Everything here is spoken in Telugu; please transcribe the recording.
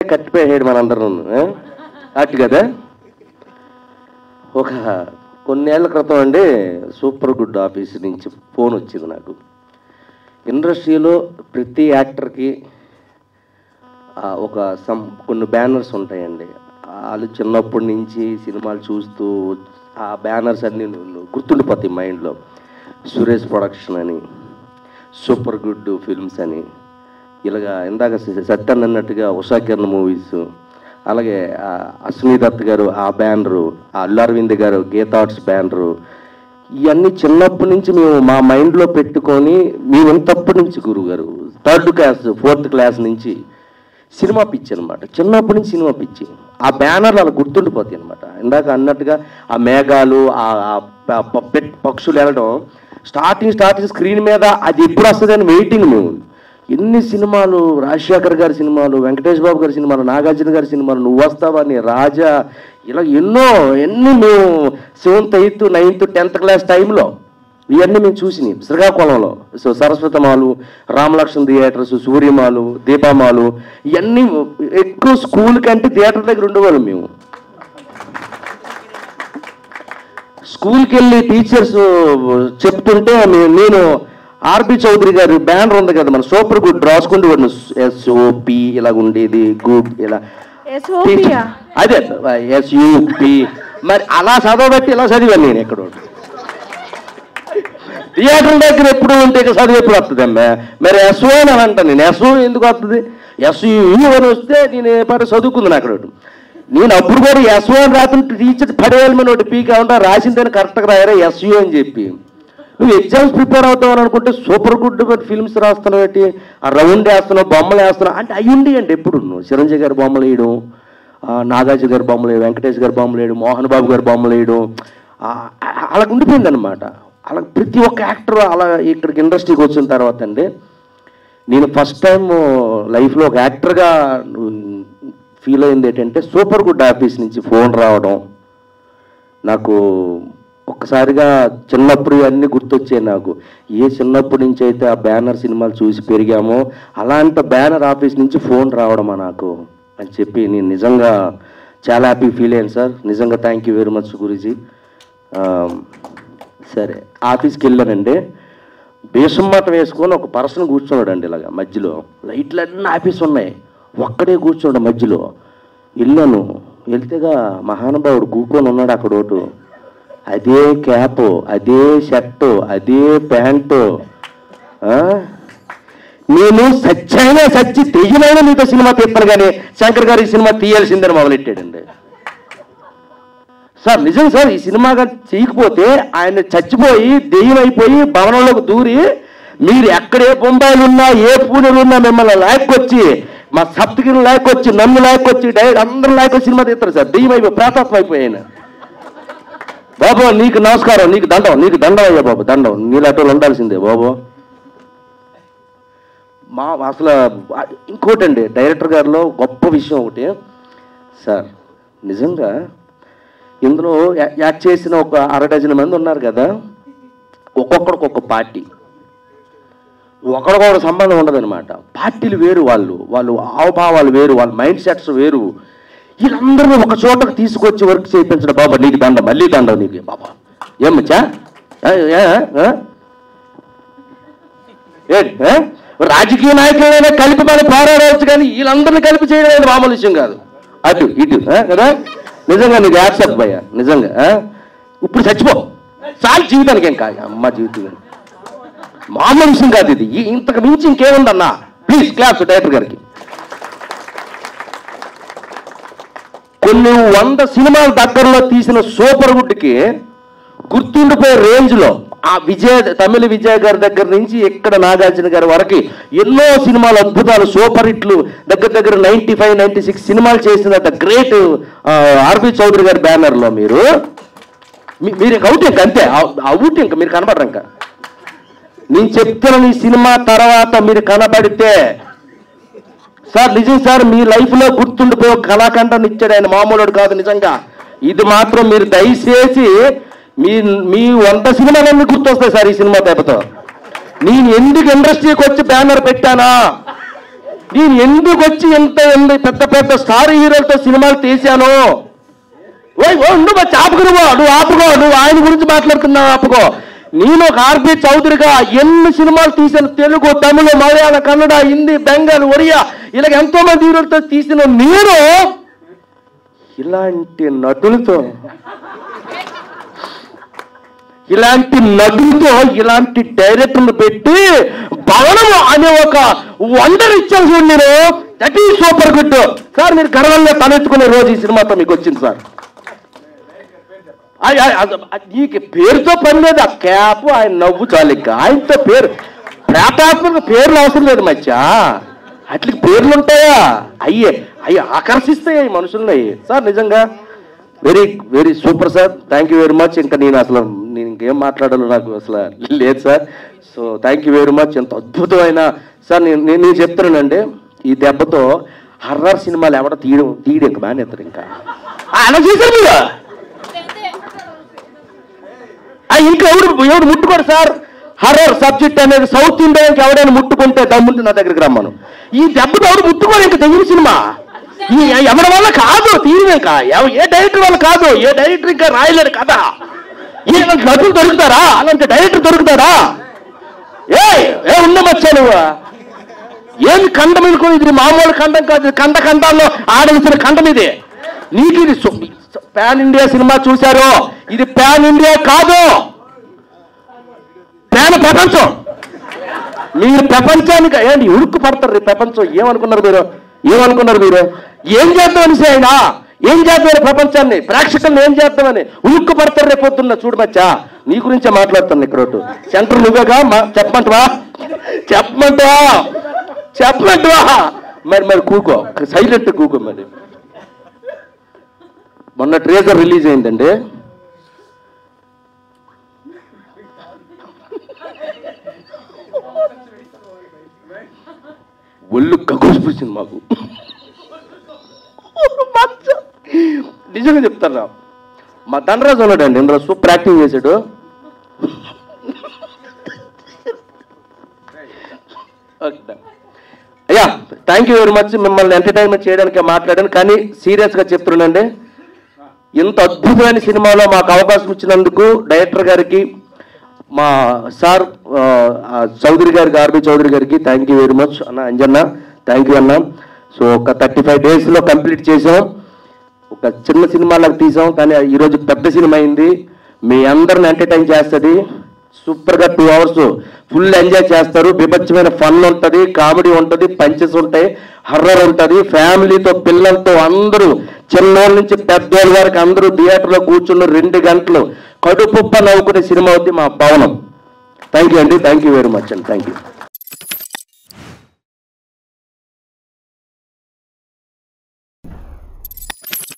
కట్టిపోయాడు మనందరం అటు కదా. ఒక కొన్నేళ్ల క్రితం అండి సూపర్ గుడ్ ఆఫీస్ నుంచి ఫోన్ వచ్చింది నాకు. ఇండస్ట్రీలో ప్రతి యాక్టర్కి ఒక కొన్ని బ్యానర్స్ ఉంటాయండి. వాళ్ళు చిన్నప్పటి నుంచి సినిమాలు చూస్తూ ఆ బ్యానర్స్ అన్నీ గుర్తుండిపోతాయి మైండ్లో. సురేష్ ప్రొడక్షన్ అని, సూపర్ గుడ్ ఫిల్మ్స్ అని, ఇలాగా ఇందాక సత్యన్ అన్నట్టుగా ఉషా కిరణ్ మూవీస్, అలాగే అశ్విని దత్ గారు ఆ బ్యానరు, అల్లు అరవింద్ గారు గీతా ఆర్ట్స్ బ్యానరు, ఇవన్నీ చిన్నప్పటి నుంచి మేము మా మైండ్లో పెట్టుకొని మేము ఇంతప్పటి నుంచి గురువు గారు 3rd క్లాస్ 4th క్లాస్ నుంచి సినిమా పిచ్చి అనమాట. చిన్నప్పటి నుంచి సినిమా పిచ్చి. ఆ బ్యానర్లు అలా గుర్తుండిపోతాయి అనమాట. ఇందాక అన్నట్టుగా ఆ మేఘాలు, పక్షులు వెళ్ళడం, స్టార్టింగ్ స్క్రీన్ మీద అది ఎప్పుడు వస్తుందని వెయిటింగ్ మేము. ఎన్ని సినిమాలు, రాజశేఖర్ గారి సినిమాలు, వెంకటేష్ బాబు గారి సినిమాలు, నాగార్జున గారి సినిమాలు, నువ్వు వస్తావని, రాజా, ఇలా ఎన్ని మేము 7th 8th 9th 10th class టైంలో ఇవన్నీ మేము చూసినాయి. శ్రీకాకుళంలో సరస్వతమాలు, రామలక్ష్మణ్ థియేటర్స్, సూర్యమాలు, దీపామాలు, ఇవన్నీ ఎక్కువ స్కూల్ కంటే థియేటర్ దగ్గర ఉండేవాళ్ళం మేము. స్కూల్కి వెళ్ళి టీచర్స్ చెప్తుంటే నేను ఆర్బి చౌదరి గారి బ్యానర్ ఉంది కదా మన సూపర్ గుడ్ రాసుకుంటూ ఎస్ఓపి ఇలాగ ఉండేది, గుడ్ ఇలా అదే ఎస్యూపి, మరి అలా చదవబట్టి ఇలా చదివాను నేను. ఎక్కడ థియేటర్ దగ్గర ఎప్పుడు ఉంటే చదువు ఎప్పుడు వస్తుంది అమ్మా. మరి ఎస్ఓ అని అంటాను నేను. ఎస్ఓ ఎందుకు వస్తుంది? ఎస్యూ అని వస్తే నేను పాటు చదువుకుంది అక్కడ. నేను అప్పుడు కూడా ఎస్ఓ అని రాతుంటే టీచర్ పడేయాలి మన ఒకటి పీక్ ఉంటా రాసిందని కరెక్ట్గా రాయారా ఎస్యూ అని చెప్పి. నువ్వు ఎగ్జామ్స్ ప్రిపేర్ అవుతావు అనుకుంటే సూపర్ గుడ్ ఫిల్మ్స్ రాస్తున్నావు ఏంటి, ఆ రౌండ్ వేస్తున్నావు, బొమ్మలు వేస్తున్నావు అంటే అవి ఉండి అంటే ఎప్పుడు చిరంజీవి గారి బొమ్మలు వేయడం, నాగార్జున గారి బొమ్మలు వేయడం, వెంకటేష్ గారి బొమ్మలు వేయడం, మోహన్ బాబు గారి బొమ్మలు వేయడం, అలా ఉండిపోయింది అనమాట. అలా ప్రతి ఒక్క యాక్టర్ అలా ఇక్కడికి ఇండస్ట్రీకి వచ్చిన తర్వాత అండి నేను ఫస్ట్ టైం లైఫ్లో ఒక యాక్టర్గా ఫీల్ అయింది ఏంటంటే సూపర్ గుడ్ ఆఫీస్ నుంచి ఫోన్ రావడం. నాకు ఒక్కసారిగా చిన్నప్పుడు అన్నీ గుర్తొచ్చాయి నాకు. ఏ చిన్నప్పటి నుంచి అయితే ఆ బ్యానర్ సినిమాలు చూసి పెరిగామో అలాంటి బ్యానర్ ఆఫీస్ నుంచి ఫోన్ రావడమా నాకు అని చెప్పి నేను నిజంగా చాలా హ్యాపీ ఫీల్ అయ్యాను సార్. నిజంగా thank you very much Guruji. సరే ఆఫీస్కి వెళ్ళానండి. బేసమ్మాట వేసుకొని ఒక పర్సన్ కూర్చున్నాడు అండి ఇలాగా మధ్యలో. లైట్లన్నీ ఆఫీస్ ఉన్నాయి, ఒక్కడే కూర్చున్నాడు మధ్యలో. వెళ్ళాను, వెళ్తేగా మహానుభావుడు కూకొని ఉన్నాడు అక్కడ. ఒకటి అదే క్యాప్, అదే షర్టు, అదే ప్యాంటు. నేను సచ్చి తెయ్యమైన మీతో సినిమా తీస్తాను కానీ శంకర్ గారు ఈ సినిమా తీయాల్సిందని మొదలెట్టాడండి. సార్ నిజం సార్, ఈ సినిమా చేయకపోతే ఆయన చచ్చిపోయి దెయ్యం అయిపోయి భవనంలోకి దూరి మీరు ఎక్కడే బొంబాయిలు ఉన్నా ఏ పూణెలు ఉన్నా మిమ్మల్ని లాక్కొచ్చి మా సప్తగిరి లాక్కొచ్చి నన్ను లాక్కొచ్చి డైరెక్ట్ అందరూ లాక్కొచ్చి సినిమా తీస్తారు సార్. దెయ్యం అయిపోయి ప్రేతాత్మ అయిపోయాను. బాబు నీకు నమస్కారం, నీకు దండం అయ్యా బాబు, దండం. నీలాటోళ్ళు ఉండాల్సిందే బాబు. అసలు ఇంకోటండి డైరెక్టర్ గారిలో గొప్ప విషయం ఒకటి సార్, నిజంగా ఇందులో యాక్ట్ చేసిన ఒక 6 డజన్ మంది ఉన్నారు కదా, ఒక్కొక్కడికి ఒక పార్టీ, ఒకరికొకరు సంబంధం ఉండదన్నమాట. పార్టీలు వేరు, వాళ్ళు హావభావాలు వేరు, వాళ్ళ మైండ్ సెట్స్ వేరు. వీళ్ళందరినీ ఒక చోటకు తీసుకొచ్చి వర్క్ చేయించడం. బాబా నీకు దండం, మళ్ళీ దండం నీకు బాబా. ఏమచ్చా రాజకీయ నాయకులైనా కలిపి మనం పోరాడవచ్చు కానీ వీళ్ళందరినీ కలిపి చేయడం అనేది మామూలు విషయం కాదు. అటు ఇటు కదా. నిజంగా నీకు యాక్సెప్ట్ భయ్యా, నిజంగా. ఇప్పుడు చచ్చిపో చాలు, జీవితానికి ఏం కాదు అమ్మ, జీవితం మామూలు విషయం కాదు ఇది. ఇంతకు మించి ఇంకేముందన్నా. ప్లీజ్ క్లాస్ డైరెక్టర్ గారికి. కొన్ని 100 సినిమాల దగ్గరలో తీసిన సూపర్ గుడ్కి గుర్తుండిపోయే రేంజ్లో ఆ తమిళ విజయ్ గారి దగ్గర నుంచి ఇక్కడ నాగార్జున గారి వరకు ఎన్నో సినిమాలు అద్భుతాలు సూపర్ హిట్లు దగ్గర 95 96 సినిమాలు చేసిన ద గ్రేట్ ఆర్బి చౌదరి గారి బ్యానర్లో మీరు అవుట్ ఇంక అంతే, అవుట్ ఇంక మీరు కనబడరు. ఇంకా నేను చెప్తున్న ఈ సినిమా తర్వాత మీరు కనబడితే సార్ నిజం సార్, మీ లైఫ్లో గుర్తుండిపోయే కళాఖండాన్ని ఇచ్చాడు ఆయన, మామూలుడు కాదు నిజంగా. ఇది మాత్రం మీరు దయచేసి మీ 100 సినిమాలన్నీ గుర్తొస్తాయి సార్ ఈ సినిమా పేపతో. నేను ఎందుకు ఇండస్ట్రీకి వచ్చి బ్యానర్ పెట్టానా, నేను ఎందుకు వచ్చి ఎంత పెద్ద పెద్ద స్టార్ హీరోలతో సినిమాలు తీశాను. నువ్వు ఆపుకో, నువ్వు ఆపుకో, నువ్వు ఆయన గురించి మాట్లాడుతున్నావు ఆపుకో. నేను ఒక ఆర్బి చౌదరిగా ఎన్ని సినిమాలు తీశాను, తెలుగు, తమిళ, మలయాళ, కన్నడ, హిందీ, బెంగాల్, ఒరియా, ఇలాగ ఎంతో మంది హీరోలతో తీసిన నేను ఇలాంటి నటులతో ఇలాంటి డైరెక్టర్లు పెట్టి భవనం అనే ఒక వండర్ ఇచ్చాను చూడండి నేను. That is super good sir. మీరు గర్వంగా తలెత్తుకునే రోజు ఈ సినిమాతో మీకు వచ్చింది సార్. నీకు పేరుతో పని లేదు, ఆ క్యాప్ ఆయన నవ్వు చాలు. ఇంకా ఆయనతో పేరు ప్రేతాత్మక పేర్లు అవసరం లేదు మధ్య. అట్లకి పేర్లు ఉంటాయా? అయ్యి ఆకర్షిస్తాయి మనుషుల్ని సార్. నిజంగా very very super sir. Thank you very much. ఇంకా నేను ఇంకేం మాట్లాడాలో నాకు అసలు లేదు sir. So thank you very much. ఎంత అద్భుతమైన సార్. నేను చెప్తున్నానండి, ఈ దెబ్బతో హర్రర్ సినిమాలు ఎవడ తీయడం ఇంకా మానేస్తారు. ఇంకా అలా చేశారు మీరు. ఇంకా ఎవడు ముట్టుకోడు సార్. హర్రర్ సబ్జెక్ట్ అనేది సౌత్ ఇండియాకి ఎవడైనా ముట్టుకుంటే దమ్ముంటే నా దగ్గరికి రమ్మను. ఈ దెబ్బతో ఎవడు ముట్టుకోడు ఇంకా తెలియని సినిమా. ఎవరి వల్ల కాదు తీయడం. ఇంకా ఏ డైరెక్టర్ వల్ల కాదు. ఏ డైరెక్టర్ ఇంకా రాయలేడు కదా. ఇలాంటి నటులు దొరుకుతారా? అలాంటి డైరెక్టర్ దొరుకుతారా? ఏ ఉండమచ్చా నువ్వు? ఏమి ఖండం అనుకుని, ఇది మామూలు ఖండం కాదు. ఖండాల్లో ఆడవలసిన ఖండం ఇది. నీకు ఇది పాన్ ఇండియా సినిమా చూశారు. ఇది పాన్ ఇండియా కాదు, పాన్ ప్రపంచం. మీరు ప్రపంచానికి ఏంటి ఉడుక్కు పడతారు. ప్రపంచం ఏమనుకున్నారు మీరు? ఏం చేద్దామని ఆయన ఏం చేద్దామని ప్రపంచాన్ని, ప్రేక్షకులను ఏం చేద్దామని ఉడుక్కు పడతారు. రేపొద్దున్న చూడు మచ్చా, నీ గురించే మాట్లాడుతాను. ఇక్కడ సెంటర్ నువ్వేగా చెప్పమంటావా? మరి కూకో, సైలెంట్ కూకో. మరి మొన్న ట్రేజర్ రిలీజ్ అయిందండి. ఒళ్ళు కక్కుసిపోయింది మాకు. నిజంగా చెప్తారా, మా ధనరాజు ఉన్నాడండి ఇందులో సూపర్ యాక్టింగ్ చేశాడు. అయ్యా థ్యాంక్ యూ వెరీ మచ్. మిమ్మల్ని ఎంటర్టైన్మెంట్ చేయడానికి మాట్లాడాను, కానీ సీరియస్గా చెప్తున్నానండి, ఇంత అద్భుతమైన సినిమాలో మాకు అవకాశం ఇచ్చినందుకు డైరెక్టర్ గారికి, మా సార్ చౌదరి గారికి, ఆర్బి చౌదరి గారికి థ్యాంక్ యూ వెరీ మచ్. అన్న అంజన్న థ్యాంక్ యూ అన్న. సో ఒక 35 daysలో కంప్లీట్ చేసాం. ఒక చిన్న సినిమాలకు తీసాం, కానీ ఈరోజు పెద్ద సినిమా అయింది. మీ అందరిని ఎంటర్టైన్ చేస్తుంది. సూపర్గా 2 hours ఫుల్ ఎంజాయ్ చేస్తారు. బీభత్సమైన ఫన్ ఉంటుంది, కామెడీ ఉంటుంది, పంచెస్ ఉంటాయి, హర్రర్ ఉంటుంది. ఫ్యామిలీతో, పిల్లలతో అందరూ, చిన్నోళ్ళ నుంచి పెద్దోళ్ళ వరకు అందరూ థియేటర్లో కూర్చున్న 2 గంటలు కడుపుప్ప నవ్వుకునే సినిమా అవుతుంది మా భవనం. థ్యాంక్ యూ అండి. థ్యాంక్ యూ వెరీ మచ్ అండి. Thank you.